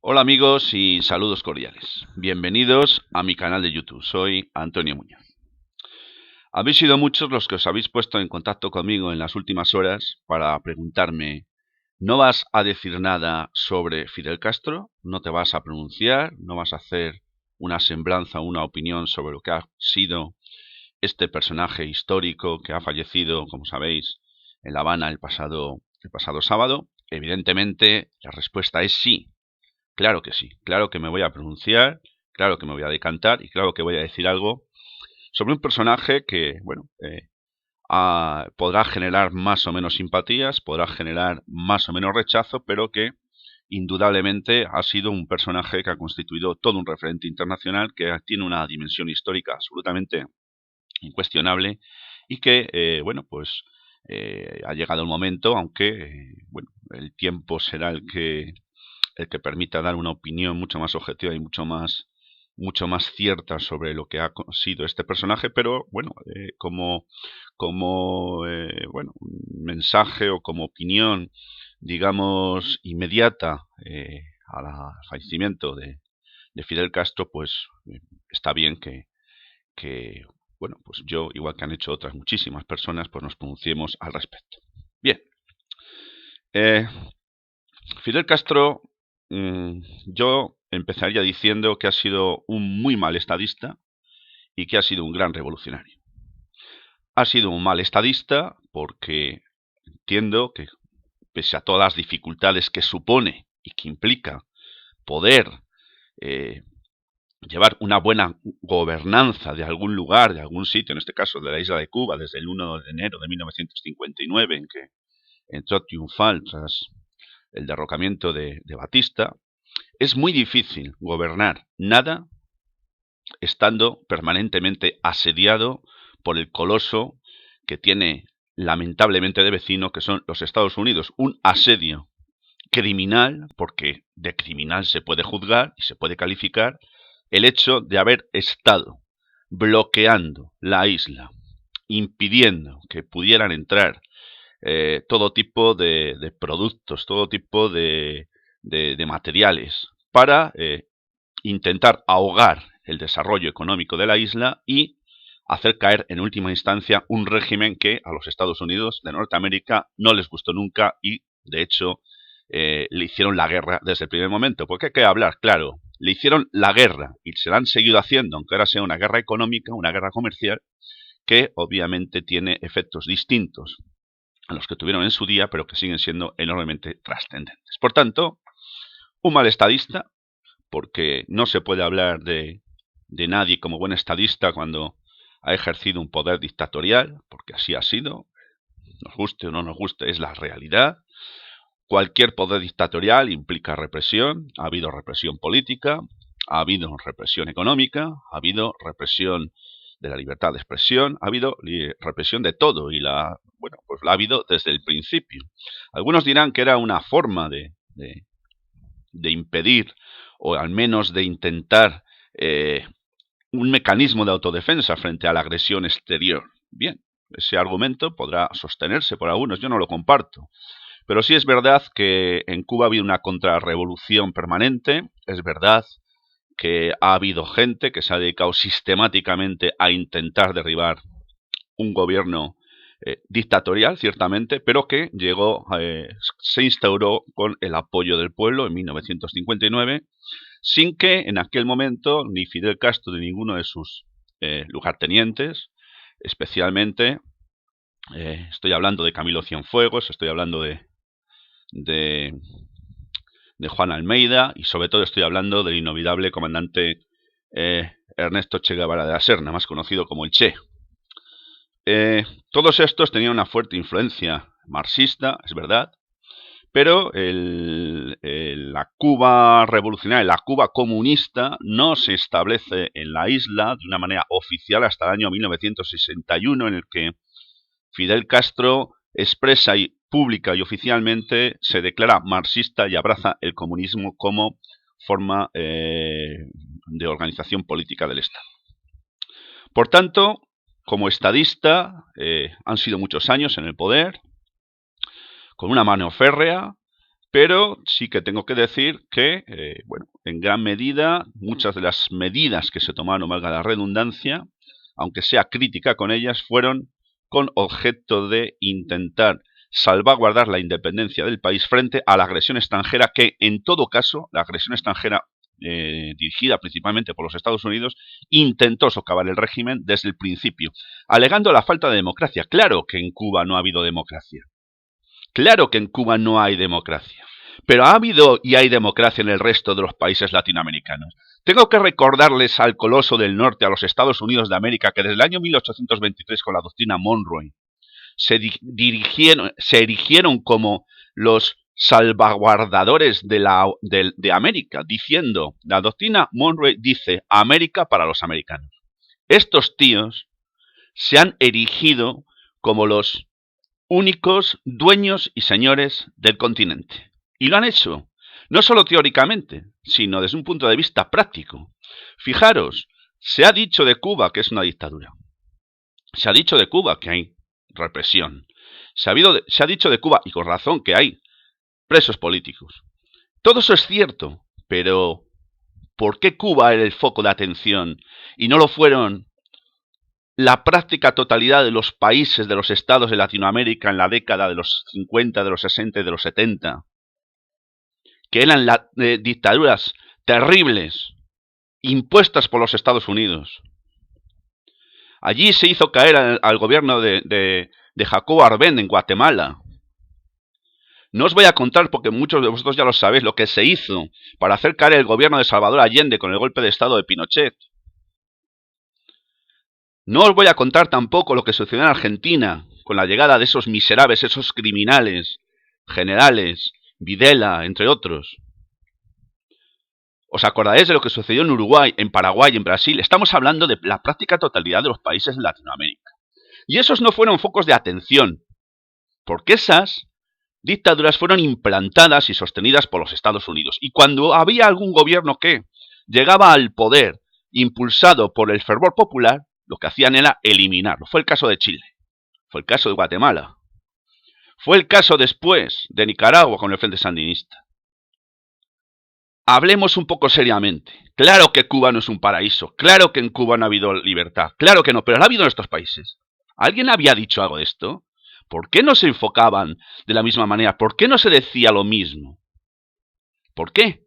Hola amigos y saludos cordiales. Bienvenidos a mi canal de YouTube. Soy Antonio Muñoz. Habéis sido muchos los que os habéis puesto en contacto conmigo en las últimas horas para preguntarme: ¿no vas a decir nada sobre Fidel Castro? ¿No te vas a pronunciar? ¿No vas a hacer una semblanza, una opinión sobre lo que ha sido este personaje histórico que ha fallecido, como sabéis, en La Habana el pasado sábado? Evidentemente, la respuesta es sí. Claro que sí, claro que me voy a pronunciar, claro que me voy a decantar y claro que voy a decir algo sobre un personaje que, bueno, podrá generar más o menos simpatías, podrá generar más o menos rechazo, pero que indudablemente ha sido un personaje que ha constituido todo un referente internacional, que tiene una dimensión histórica absolutamente incuestionable y que, ha llegado el momento, aunque, el tiempo será el que permita dar una opinión mucho más objetiva y mucho más cierta sobre lo que ha sido este personaje, pero bueno, un mensaje o como opinión, digamos, inmediata al fallecimiento de Fidel Castro, pues está bien que, bueno, pues yo, igual que han hecho otras muchísimas personas, pues nos pronunciemos al respecto. Bien, eh, Fidel Castro, yo empezaría diciendo que ha sido un muy mal estadista y que ha sido un gran revolucionario. Ha sido un mal estadista porque entiendo que, pese a todas las dificultades que supone y que implica poder eh, llevar una buena gobernanza de algún lugar, de algún sitio, en este caso de la isla de Cuba, desde el 1 de enero de 1959, en que entró triunfal tras el derrocamiento de Batista. Es muy difícil gobernar nada estando permanentemente asediado por el coloso que tiene lamentablemente de vecino, que son los Estados Unidos. Un asedio criminal, porque de criminal se puede juzgar y se puede calificar el hecho de haber estado bloqueando la isla, impidiendo que pudieran entrar todo tipo de productos, todo tipo de materiales para intentar ahogar el desarrollo económico de la isla y hacer caer en última instancia un régimen que a los Estados Unidos de Norteamérica no les gustó nunca y, de hecho, le hicieron la guerra desde el primer momento. Porque hay que hablar, claro, le hicieron la guerra y se la han seguido haciendo, aunque ahora sea una guerra económica, una guerra comercial, que obviamente tiene efectos distintos a los que tuvieron en su día, pero que siguen siendo enormemente trascendentes. Por tanto, un mal estadista, porque no se puede hablar de nadie como buen estadista cuando ha ejercido un poder dictatorial, porque así ha sido, nos guste o no nos guste, es la realidad. Cualquier poder dictatorial implica represión, ha habido represión política, ha habido represión económica, ha habido represión de la libertad de expresión, ha habido represión de todo y pues la ha habido desde el principio. Algunos dirán que era una forma de impedir o al menos de intentar un mecanismo de autodefensa frente a la agresión exterior. Bien, ese argumento podrá sostenerse por algunos, yo no lo comparto. Pero sí es verdad que en Cuba ha habido una contrarrevolución permanente, es verdad que ha habido gente que se ha dedicado sistemáticamente a intentar derribar un gobierno dictatorial, ciertamente, pero que se instauró con el apoyo del pueblo en 1959, sin que en aquel momento ni Fidel Castro ni ninguno de sus lugartenientes, especialmente, estoy hablando de Camilo Cienfuegos, estoy hablando de, de Juan Almeida y sobre todo estoy hablando del inolvidable comandante Ernesto Che Guevara de la Serna, más conocido como el Che. Todos estos tenían una fuerte influencia marxista, es verdad, pero la Cuba revolucionaria, la Cuba comunista, no se establece en la isla de una manera oficial hasta el año 1961, en el que Fidel Castro expresa y pública y oficialmente se declara marxista y abraza el comunismo como forma de organización política del Estado. Por tanto, como estadista, han sido muchos años en el poder, con una mano férrea, Pero sí que tengo que decir que, bueno, en gran medida, muchas de las medidas que se tomaron, valga la redundancia, aunque sea crítica con ellas, fueron con objeto de intentar salvaguardar la independencia del país frente a la agresión extranjera, que en todo caso, la agresión extranjera dirigida principalmente por los Estados Unidos, intentó socavar el régimen desde el principio, alegando la falta de democracia. Claro que en Cuba no ha habido democracia. Claro que en Cuba no hay democracia, pero ha habido y hay democracia en el resto de los países latinoamericanos. Tengo que recordarles al coloso del norte, a los Estados Unidos de América, que desde el año 1823, con la doctrina Monroe, se erigieron como los salvaguardadores de América, diciendo, la doctrina Monroe dice, América para los americanos. Estos tíos se han erigido como los únicos dueños y señores del continente. Y lo han hecho, no solo teóricamente, sino desde un punto de vista práctico. Fijaros, se ha dicho de Cuba que es una dictadura. Se ha dicho de Cuba que hay represión. Se ha dicho de Cuba, y con razón, que hay presos políticos. Todo eso es cierto, pero ¿por qué Cuba era el foco de atención y no lo fueron la práctica totalidad de los países, de los estados de Latinoamérica en la década de los 50, de los 60 y de los 70, que eran dictaduras terribles, impuestas por los Estados Unidos? Allí se hizo caer al gobierno de Jacobo Arbenz en Guatemala. No os voy a contar, porque muchos de vosotros ya lo sabéis, lo que se hizo para hacer caer el gobierno de Salvador Allende con el golpe de estado de Pinochet. No os voy a contar tampoco lo que sucedió en Argentina con la llegada de esos miserables, esos criminales, generales, Videla, entre otros. ¿Os acordaréis de lo que sucedió en Uruguay, en Paraguay, en Brasil? Estamos hablando de la práctica totalidad de los países de Latinoamérica. Y esos no fueron focos de atención, porque esas dictaduras fueron implantadas y sostenidas por los Estados Unidos. Y cuando había algún gobierno que llegaba al poder impulsado por el fervor popular, lo que hacían era eliminarlo. Fue el caso de Chile, fue el caso de Guatemala, fue el caso después de Nicaragua con el Frente Sandinista. Hablemos un poco seriamente. Claro que Cuba no es un paraíso, claro que en Cuba no ha habido libertad, claro que no, pero lo ha habido en estos países. ¿Alguien había dicho algo de esto? ¿Por qué no se enfocaban de la misma manera? ¿Por qué no se decía lo mismo? ¿Por qué?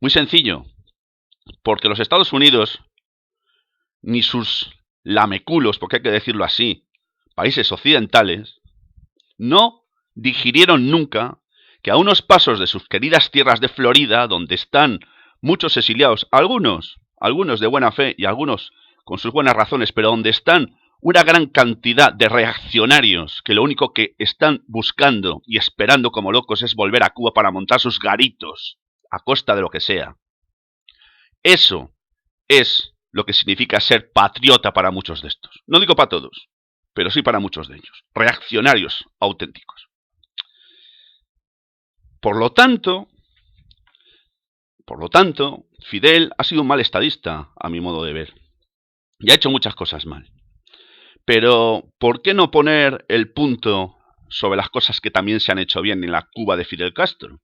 Muy sencillo. Porque los Estados Unidos, ni sus lameculos, porque hay que decirlo así, países occidentales, no digirieron nunca que a unos pasos de sus queridas tierras de Florida, donde están muchos exiliados, algunos de buena fe y algunos con sus buenas razones, pero donde están una gran cantidad de reaccionarios que lo único que están buscando y esperando como locos es volver a Cuba para montar sus garitos a costa de lo que sea. Eso es lo que significa ser patriota para muchos de estos. No digo para todos, pero sí para muchos de ellos. Reaccionarios auténticos. Por lo tanto, Fidel ha sido un mal estadista, a mi modo de ver. Y ha hecho muchas cosas mal. Pero, ¿por qué no poner el punto sobre las cosas que también se han hecho bien en la Cuba de Fidel Castro?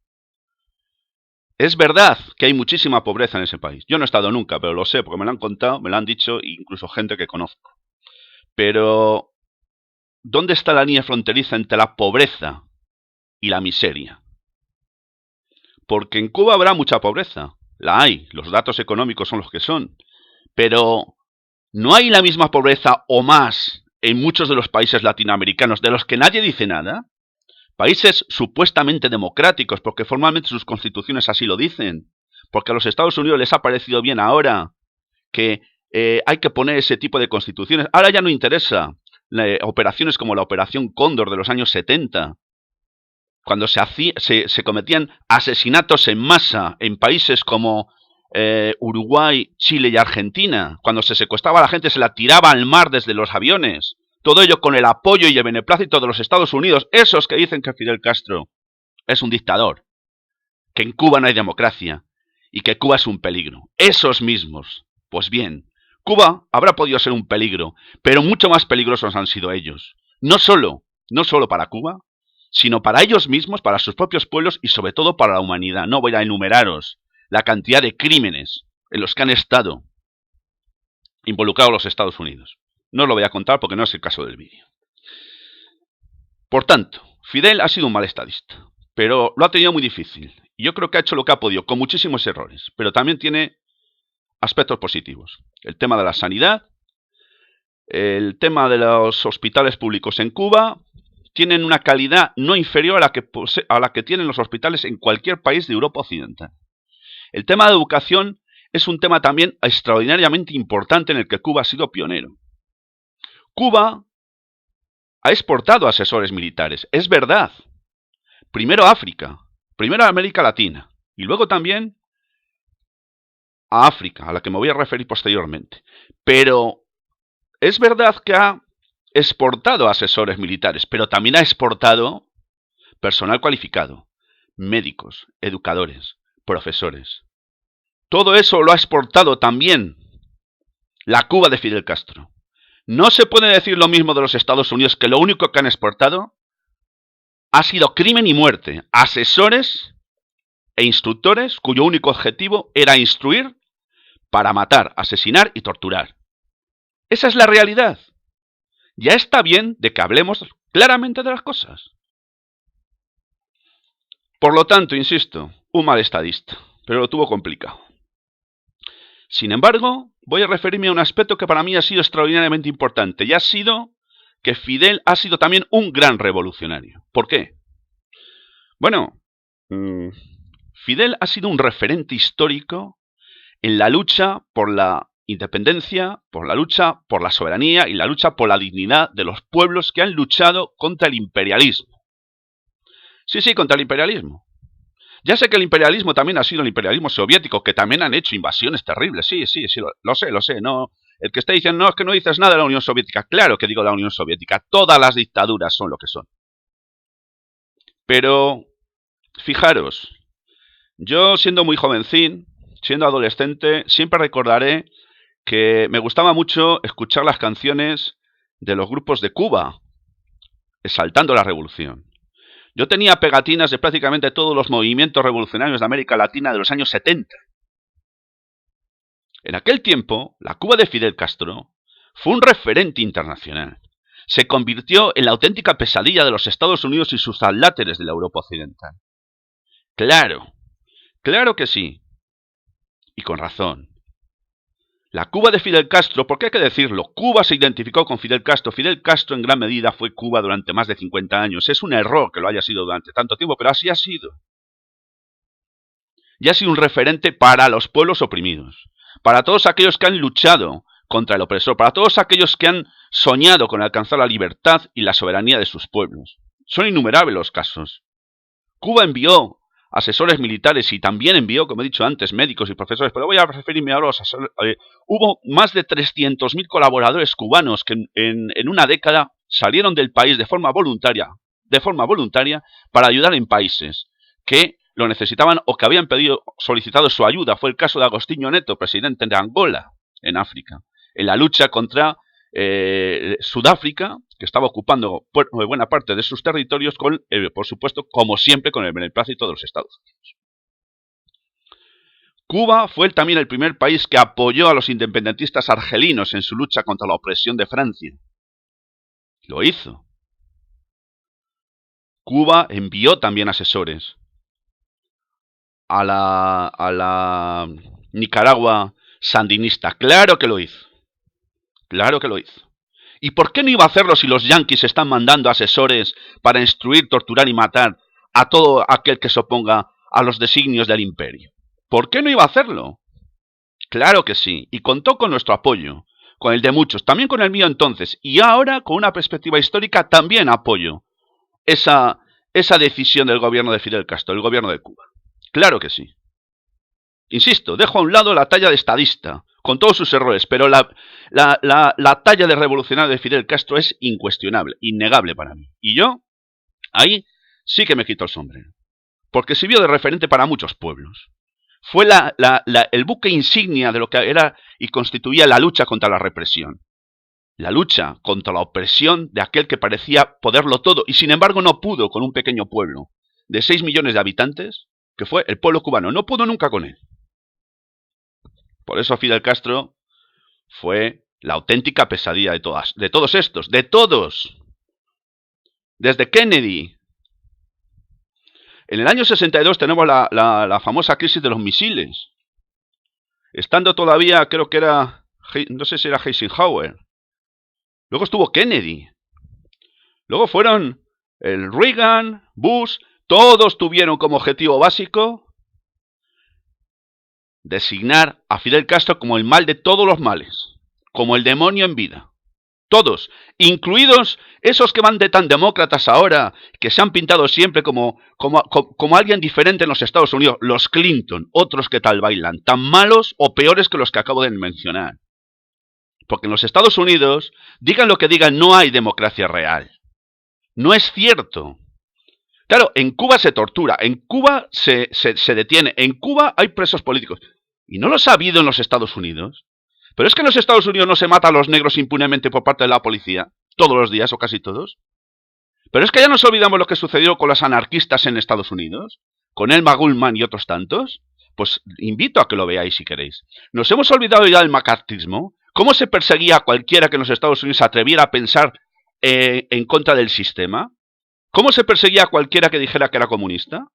Es verdad que hay muchísima pobreza en ese país. Yo no he estado nunca, pero lo sé, porque me lo han contado, me lo han dicho, incluso gente que conozco. Pero, ¿dónde está la línea fronteriza entre la pobreza y la miseria? Porque en Cuba habrá mucha pobreza. La hay, los datos económicos son los que son. Pero ¿no hay la misma pobreza o más en muchos de los países latinoamericanos de los que nadie dice nada? Países supuestamente democráticos, porque formalmente sus constituciones así lo dicen. Porque a los Estados Unidos les ha parecido bien ahora que hay que poner ese tipo de constituciones. Ahora ya no interesa operaciones como la Operación Cóndor de los años 70, cuando se cometían asesinatos en masa en países como Uruguay, Chile y Argentina. Cuando se secuestraba a la gente, se la tiraba al mar desde los aviones. Todo ello con el apoyo y el beneplácito de los Estados Unidos. Esos que dicen que Fidel Castro es un dictador, que en Cuba no hay democracia y que Cuba es un peligro. Esos mismos. Pues bien, Cuba habrá podido ser un peligro, pero mucho más peligrosos han sido ellos. No solo para Cuba, sino para ellos mismos, para sus propios pueblos y sobre todo para la humanidad. No voy a enumeraros la cantidad de crímenes en los que han estado involucrados los Estados Unidos. No os lo voy a contar porque no es el caso del vídeo. Por tanto, Fidel ha sido un mal estadista, pero lo ha tenido muy difícil. Yo creo que ha hecho lo que ha podido, con muchísimos errores, pero también tiene aspectos positivos. El tema de la sanidad, el tema de los hospitales públicos en Cuba, tienen una calidad no inferior a la que tienen los hospitales en cualquier país de Europa Occidental. El tema de educación es un tema también extraordinariamente importante en el que Cuba ha sido pionero. Cuba ha exportado asesores militares, es verdad. Primero a África, primero a América Latina y luego también a África, a la que me voy a referir posteriormente. Pero es verdad que ha exportado asesores militares, pero también ha exportado personal cualificado, médicos, educadores, profesores. Todo eso lo ha exportado también la Cuba de Fidel Castro. No se puede decir lo mismo de los Estados Unidos, que lo único que han exportado ha sido crimen y muerte, asesores e instructores cuyo único objetivo era instruir para matar, asesinar y torturar. Esa es la realidad. Ya está bien de que hablemos claramente de las cosas. Por lo tanto, insisto, un mal estadista, pero lo tuvo complicado. Sin embargo, voy a referirme a un aspecto que para mí ha sido extraordinariamente importante, y ha sido que Fidel ha sido también un gran revolucionario. ¿Por qué? Bueno, Fidel ha sido un referente histórico en la lucha por la independencia, por la lucha por la soberanía y la lucha por la dignidad de los pueblos que han luchado contra el imperialismo. Sí, contra el imperialismo. Ya sé que el imperialismo también ha sido el imperialismo soviético, que también han hecho invasiones terribles. Sí, lo sé. No, el que está diciendo, no, es que no dices nada de la Unión Soviética. Claro que digo la Unión Soviética. Todas las dictaduras son lo que son. Pero, fijaros, yo siendo muy jovencín, siendo adolescente, siempre recordaré que me gustaba mucho escuchar las canciones de los grupos de Cuba, exaltando la revolución. Yo tenía pegatinas de prácticamente todos los movimientos revolucionarios de América Latina de los años 70. En aquel tiempo, la Cuba de Fidel Castro fue un referente internacional. Se convirtió en la auténtica pesadilla de los Estados Unidos y sus adláteres de la Europa Occidental. Claro que sí. Y con razón. La Cuba de Fidel Castro, porque hay que decirlo, Cuba se identificó con Fidel Castro. Fidel Castro en gran medida fue Cuba durante más de 50 años. Es un error que lo haya sido durante tanto tiempo, pero así ha sido. Y ha sido un referente para los pueblos oprimidos, para todos aquellos que han luchado contra el opresor, para todos aquellos que han soñado con alcanzar la libertad y la soberanía de sus pueblos. Son innumerables los casos. Cuba envió asesores militares y también envió, como he dicho antes, médicos y profesores, pero voy a referirme ahora a los asesores. Hubo más de 300.000 colaboradores cubanos que en una década salieron del país de forma voluntaria para ayudar en países que lo necesitaban o que habían solicitado su ayuda. Fue el caso de Agostinho Neto, presidente de Angola, en África, en la lucha contra Sudáfrica, que estaba ocupando buena parte de sus territorios, por supuesto, como siempre, con el beneplácito de los Estados Unidos. Cuba fue también el primer país que apoyó a los independentistas argelinos en su lucha contra la opresión de Francia. Lo hizo. Cuba envió también asesores a la Nicaragua sandinista. Claro que lo hizo. ¿Y por qué no iba a hacerlo si los yanquis están mandando asesores para instruir, torturar y matar a todo aquel que se oponga a los designios del imperio? ¿Por qué no iba a hacerlo? Claro que sí, y contó con nuestro apoyo, con el de muchos, también con el mío entonces, y ahora con una perspectiva histórica también apoyo esa decisión del gobierno de Fidel Castro, el gobierno de Cuba. Claro que sí. Insisto, dejo a un lado la talla de estadista, con todos sus errores, pero la talla de revolucionario de Fidel Castro es incuestionable, innegable para mí. Y yo, ahí sí que me quito el sombrero, porque sirvió de referente para muchos pueblos. Fue el buque insignia de lo que era y constituía la lucha contra la represión. la lucha contra la opresión de aquel que parecía poderlo todo y sin embargo no pudo con un pequeño pueblo de 6 millones de habitantes, que fue el pueblo cubano. No pudo nunca con él. Por eso Fidel Castro fue la auténtica pesadilla de todos estos, de todos. Desde Kennedy. En el año 62 tenemos la famosa crisis de los misiles. Estando todavía, creo que era, no sé si era Eisenhower. Luego estuvo Kennedy. Luego fueron el Reagan, Bush, todos tuvieron como objetivo básico designar a Fidel Castro como el mal de todos los males, como el demonio en vida. Todos, incluidos esos que van de tan demócratas ahora, que se han pintado siempre como alguien diferente en los Estados Unidos, los Clinton, otros que tal bailan, tan malos o peores que los que acabo de mencionar. Porque en los Estados Unidos, digan lo que digan, no hay democracia real. No es cierto. Claro, en Cuba se tortura, en Cuba se detiene, en Cuba hay presos políticos. ¿Y no los ha habido en los Estados Unidos? Pero es que en los Estados Unidos no se mata a los negros impunemente por parte de la policía, todos los días o casi todos. Pero es que ya nos olvidamos lo que sucedió con los anarquistas en Estados Unidos, con Elma Goldman y otros tantos. Pues invito a que lo veáis si queréis. Nos hemos olvidado ya del macartismo, cómo se perseguía a cualquiera que en los Estados Unidos se atreviera a pensar en contra del sistema. ¿Cómo se perseguía a cualquiera que dijera que era comunista?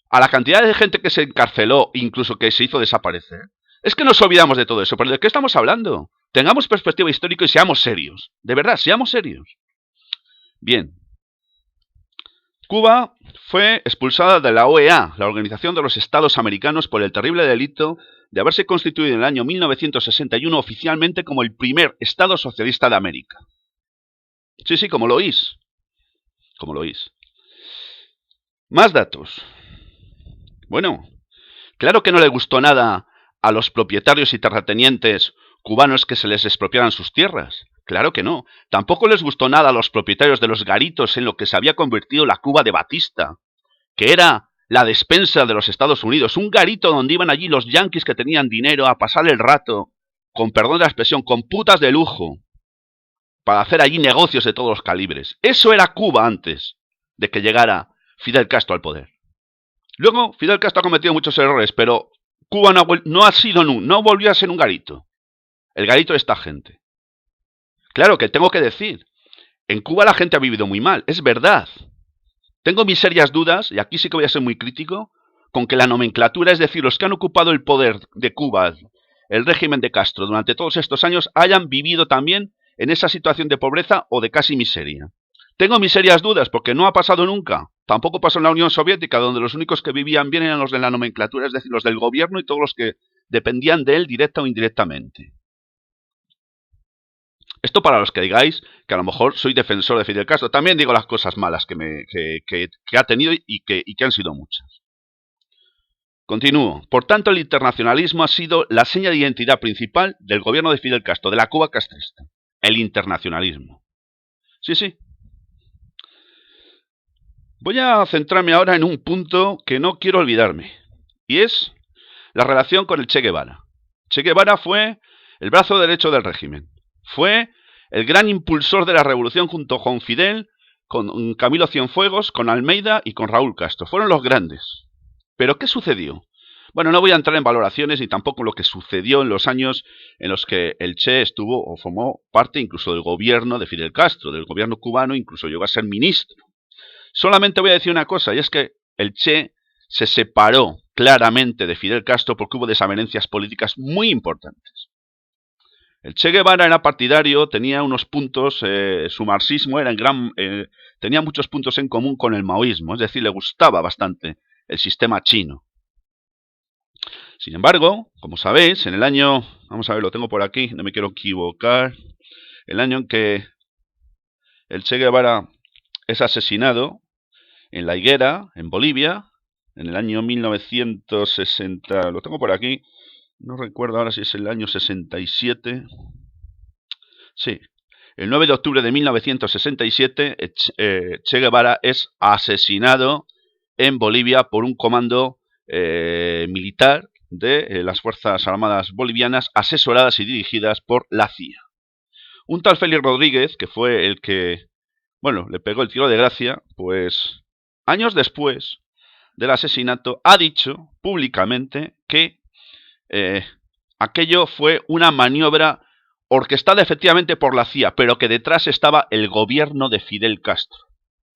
A la cantidad de gente que se encarceló, incluso que se hizo desaparecer. Es que nos olvidamos de todo eso, pero ¿de qué estamos hablando? Tengamos perspectiva histórica y seamos serios. De verdad, seamos serios. Bien. Cuba fue expulsada de la OEA, la Organización de los Estados Americanos, por el terrible delito de haberse constituido en el año 1961 oficialmente como el primer Estado socialista de América. Sí, como lo oís. Como lo oís. Más datos. Bueno, claro que no le gustó nada a los propietarios y terratenientes cubanos que se les expropiaran sus tierras. Claro que no. Tampoco les gustó nada a los propietarios de los garitos en lo que se había convertido la Cuba de Batista, que era la despensa de los Estados Unidos, un garito donde iban allí los yanquis que tenían dinero a pasar el rato, con perdón de la expresión, con putas de lujo, para hacer allí negocios de todos los calibres. Eso era Cuba antes de que llegara Fidel Castro al poder. Luego, Fidel Castro ha cometido muchos errores, pero Cuba no volvió a ser un garito. El garito de esta gente. Claro que tengo que decir, en Cuba la gente ha vivido muy mal, es verdad. Tengo mis serias dudas, y aquí sí que voy a ser muy crítico, con que la nomenclatura, es decir, los que han ocupado el poder de Cuba, el régimen de Castro, durante todos estos años, hayan vivido también en esa situación de pobreza o de casi miseria. Tengo mis serias dudas porque no ha pasado nunca. Tampoco pasó en la Unión Soviética, donde los únicos que vivían bien eran los de la nomenclatura, es decir, los del gobierno y todos los que dependían de él directa o indirectamente. Esto para los que digáis que a lo mejor soy defensor de Fidel Castro. También digo las cosas malas que ha tenido y que han sido muchas. Continúo. Por tanto, el internacionalismo ha sido la seña de identidad principal del gobierno de Fidel Castro, de la Cuba castrista. El internacionalismo. Sí. Voy a centrarme ahora en un punto que no quiero olvidarme, y es la relación con el Che Guevara. Che Guevara fue el brazo derecho del régimen. Fue el gran impulsor de la revolución junto con Fidel, con Camilo Cienfuegos, con Almeida y con Raúl Castro. Fueron los grandes. ¿Pero qué sucedió? Bueno, no voy a entrar en valoraciones ni tampoco lo que sucedió en los años en los que el Che estuvo o formó parte incluso del gobierno de Fidel Castro, del gobierno cubano, incluso llegó a ser ministro. Solamente voy a decir una cosa, y es que el Che se separó claramente de Fidel Castro porque hubo desavenencias políticas muy importantes. El Che Guevara era partidario, tenía unos puntos, su marxismo era tenía muchos puntos en común con el maoísmo, es decir, le gustaba bastante el sistema chino. Sin embargo, como sabéis, en el año, vamos a ver, lo tengo por aquí, no me quiero equivocar, el año en que el Che Guevara es asesinado en La Higuera, en Bolivia, en el año 1960, lo tengo por aquí, no recuerdo ahora si es el año 67. Sí, el 9 de octubre de 1967, Che Guevara es asesinado en Bolivia por un comando militar de las Fuerzas Armadas Bolivianas, asesoradas y dirigidas por la CIA. Un tal Félix Rodríguez, que fue el que, bueno, le pegó el tiro de gracia, pues años después del asesinato ha dicho públicamente que aquello fue una maniobra orquestada efectivamente por la CIA, pero que detrás estaba el gobierno de Fidel Castro.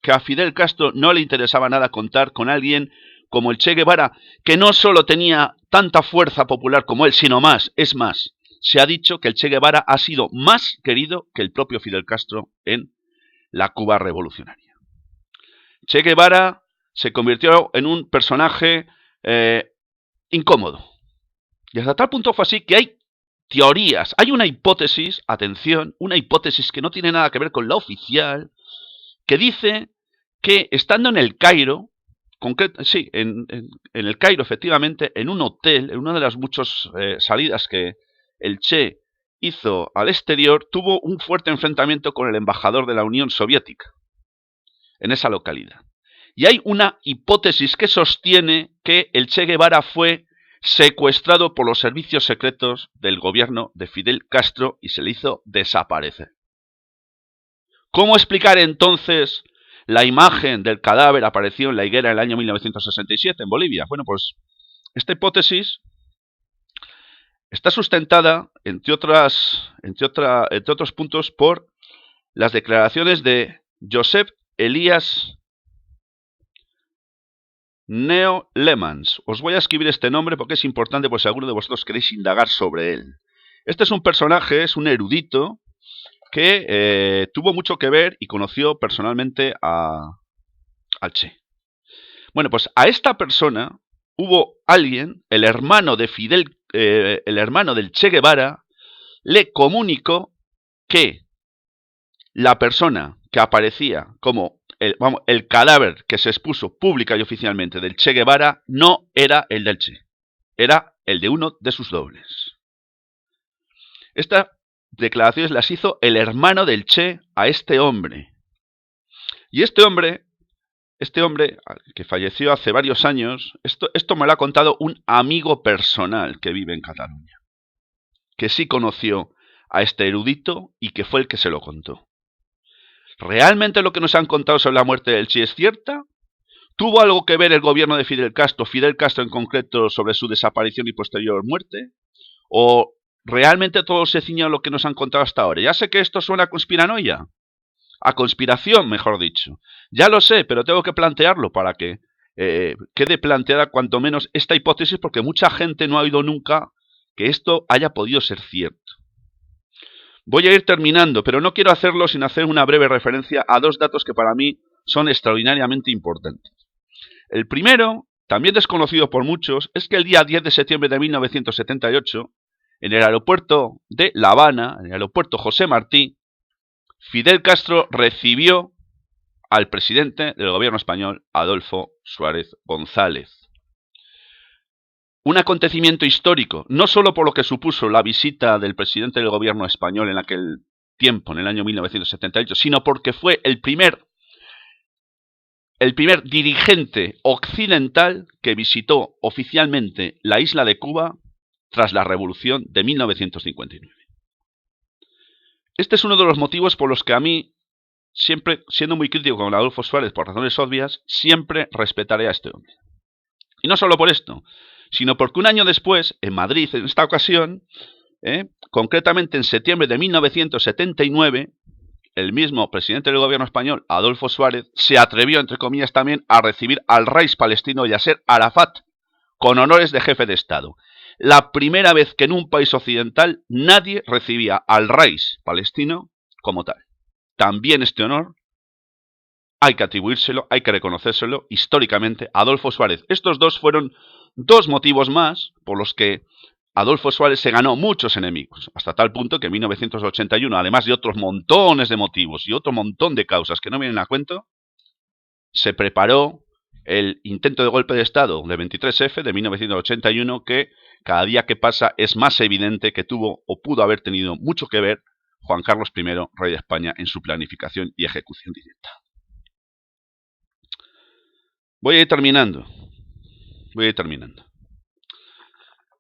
Que a Fidel Castro no le interesaba nada contar con alguien como el Che Guevara, que no solo tenía tanta fuerza popular como él, sino más, es más. Se ha dicho que el Che Guevara ha sido más querido que el propio Fidel Castro en la Cuba revolucionaria. Che Guevara se convirtió en un personaje incómodo. Y hasta tal punto fue así que hay teorías, hay una hipótesis, atención, una hipótesis que no tiene nada que ver con la oficial, que dice que estando en el Cairo, sí, en el Cairo efectivamente, en un hotel, en una de las muchas salidas que el Che hizo al exterior, tuvo un fuerte enfrentamiento con el embajador de la Unión Soviética en esa localidad. Y hay una hipótesis que sostiene que el Che Guevara fue secuestrado por los servicios secretos del gobierno de Fidel Castro y se le hizo desaparecer. ¿Cómo explicar entonces la imagen del cadáver apareció en la higuera en el año 1967 en Bolivia? Bueno, pues esta hipótesis está sustentada, entre otros puntos, por las declaraciones de Joseph Elias Neo Lemans. Os voy a escribir este nombre porque es importante por si alguno de vosotros queréis indagar sobre él. Este es un personaje, es un erudito que tuvo mucho que ver y conoció personalmente al Che. Bueno, pues a esta persona hubo alguien, el hermano de Fidel, el hermano del Che Guevara, le comunicó que la persona que aparecía como el cadáver que se expuso pública y oficialmente del Che Guevara no era el del Che, era el de uno de sus dobles. Estas declaraciones las hizo el hermano del Che a este hombre. Y este hombre que falleció hace varios años, esto me lo ha contado un amigo personal que vive en Cataluña, que sí conoció a este erudito y que fue el que se lo contó. ¿Realmente lo que nos han contado sobre la muerte del Che es cierta? ¿Tuvo algo que ver el gobierno de Fidel Castro en concreto, sobre su desaparición y posterior muerte? ¿O realmente todo se ciña a lo que nos han contado hasta ahora? Ya sé que esto suena a conspiranoia, a conspiración, mejor dicho. Ya lo sé, pero tengo que plantearlo para que quede planteada cuanto menos esta hipótesis, porque mucha gente no ha oído nunca que esto haya podido ser cierto. Voy a ir terminando, pero no quiero hacerlo sin hacer una breve referencia a dos datos que para mí son extraordinariamente importantes. El primero, también desconocido por muchos, es que el día 10 de septiembre de 1978, en el aeropuerto de La Habana, en el aeropuerto José Martí, Fidel Castro recibió al presidente del gobierno español, Adolfo Suárez González. Un acontecimiento histórico, no solo por lo que supuso la visita del presidente del gobierno español en aquel tiempo, en el año 1978, sino porque fue el primer dirigente occidental que visitó oficialmente la isla de Cuba tras la Revolución de 1959. Este es uno de los motivos por los que a mí, siempre siendo muy crítico con Adolfo Suárez por razones obvias, siempre respetaré a este hombre. Y no solo por esto, sino porque un año después, en Madrid, en esta ocasión, concretamente en septiembre de 1979, el mismo presidente del gobierno español, Adolfo Suárez, se atrevió, entre comillas también, a recibir al Rais palestino Yasser Arafat con honores de jefe de Estado. La primera vez que en un país occidental nadie recibía al Rais palestino como tal. También este honor hay que atribuírselo, hay que reconocérselo históricamente a Adolfo Suárez. Estos dos fueron dos motivos más por los que Adolfo Suárez se ganó muchos enemigos, hasta tal punto que en 1981, además de otros montones de motivos y otro montón de causas que no vienen a cuento, se preparó el intento de golpe de Estado de 23F de 1981, que cada día que pasa es más evidente que tuvo o pudo haber tenido mucho que ver Juan Carlos I, rey de España, en su planificación y ejecución directa. Voy a ir terminando.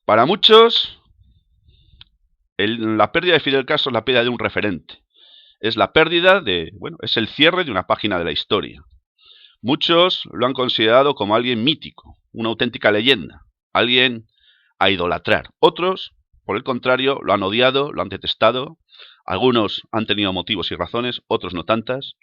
Para muchos, La pérdida de Fidel Castro es la pérdida de un referente. Es la pérdida de, bueno, es el cierre de una página de la historia. Muchos lo han considerado como alguien mítico, una auténtica leyenda, alguien a idolatrar. Otros, por el contrario, lo han odiado, lo han detestado. Algunos han tenido motivos y razones, otros no tantas.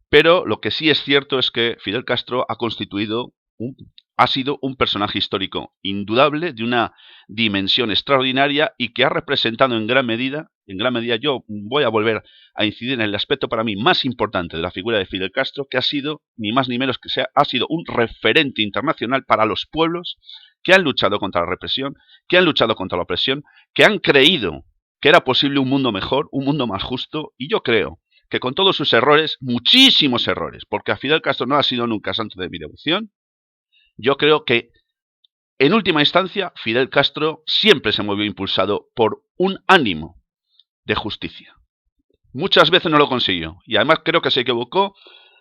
Pero lo que sí es cierto es que Fidel Castro ha sido un personaje histórico indudable, de una dimensión extraordinaria y que ha representado en gran medida, yo voy a volver a incidir en el aspecto para mí más importante de la figura de Fidel Castro, que ha sido, ni más ni menos que ha sido un referente internacional para los pueblos que han luchado contra la represión, que han luchado contra la opresión, que han creído que era posible un mundo mejor, un mundo más justo, y yo creo que con todos sus errores, muchísimos errores, porque a Fidel Castro no ha sido nunca santo de mi devoción, yo creo que, en última instancia, Fidel Castro siempre se movió impulsado por un ánimo de justicia. Muchas veces no lo consiguió, y además creo que se equivocó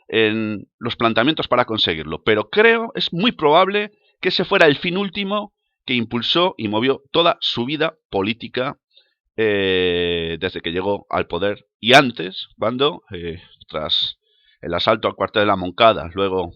en los planteamientos para conseguirlo, pero es muy probable que ese fuera el fin último que impulsó y movió toda su vida política desde que llegó al poder, y antes, cuando, tras el asalto al cuartel de la Moncada, luego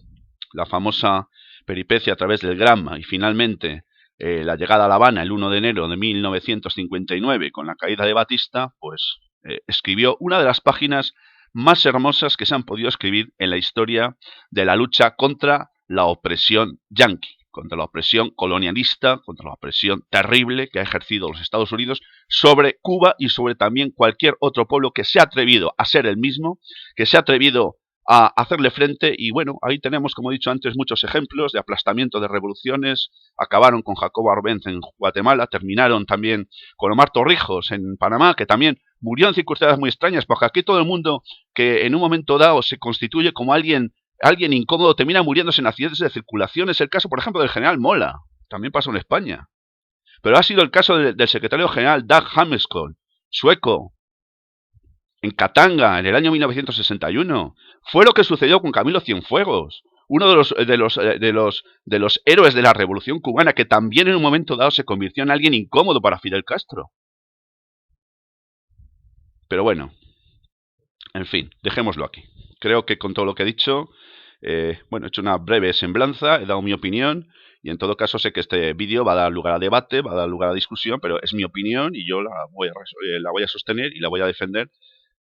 la famosa peripecia a través del Granma y finalmente la llegada a La Habana el 1 de enero de 1959 con la caída de Batista, pues escribió una de las páginas más hermosas que se han podido escribir en la historia de la lucha contra la opresión yanqui, contra la opresión colonialista, contra la opresión terrible que ha ejercido los Estados Unidos sobre Cuba y sobre también cualquier otro pueblo que se ha atrevido a ser el mismo, que se ha atrevido a hacerle frente. Y bueno, ahí tenemos, como he dicho antes, muchos ejemplos de aplastamiento de revoluciones. Acabaron con Jacobo Arbenz en Guatemala, terminaron también con Omar Torrijos en Panamá, que también murió en circunstancias muy extrañas, porque aquí todo el mundo que en un momento dado se constituye como alguien incómodo termina muriéndose en accidentes de circulación. Es el caso, por ejemplo, del general Mola, también pasó en España. Pero ha sido el caso del secretario general Dag Hammarskjöld, sueco, en Katanga, en el año 1961. Fue lo que sucedió con Camilo Cienfuegos, uno de los héroes de la Revolución Cubana, que también en un momento dado se convirtió en alguien incómodo para Fidel Castro. Pero bueno, en fin, dejémoslo aquí. Creo que con todo lo que he dicho, bueno, he hecho una breve semblanza, he dado mi opinión, y en todo caso sé que este vídeo va a dar lugar a debate, va a dar lugar a discusión, pero es mi opinión y yo la voy a sostener y la voy a defender,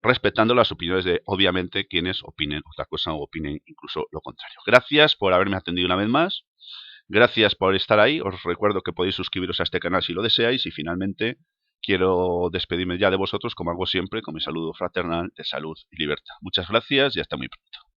respetando las opiniones de, obviamente, quienes opinen otra cosa o opinen incluso lo contrario. Gracias por haberme atendido una vez más. Gracias por estar ahí. Os recuerdo que podéis suscribiros a este canal si lo deseáis. Y finalmente quiero despedirme ya de vosotros, como hago siempre, con mi saludo fraternal de salud y libertad. Muchas gracias y hasta muy pronto.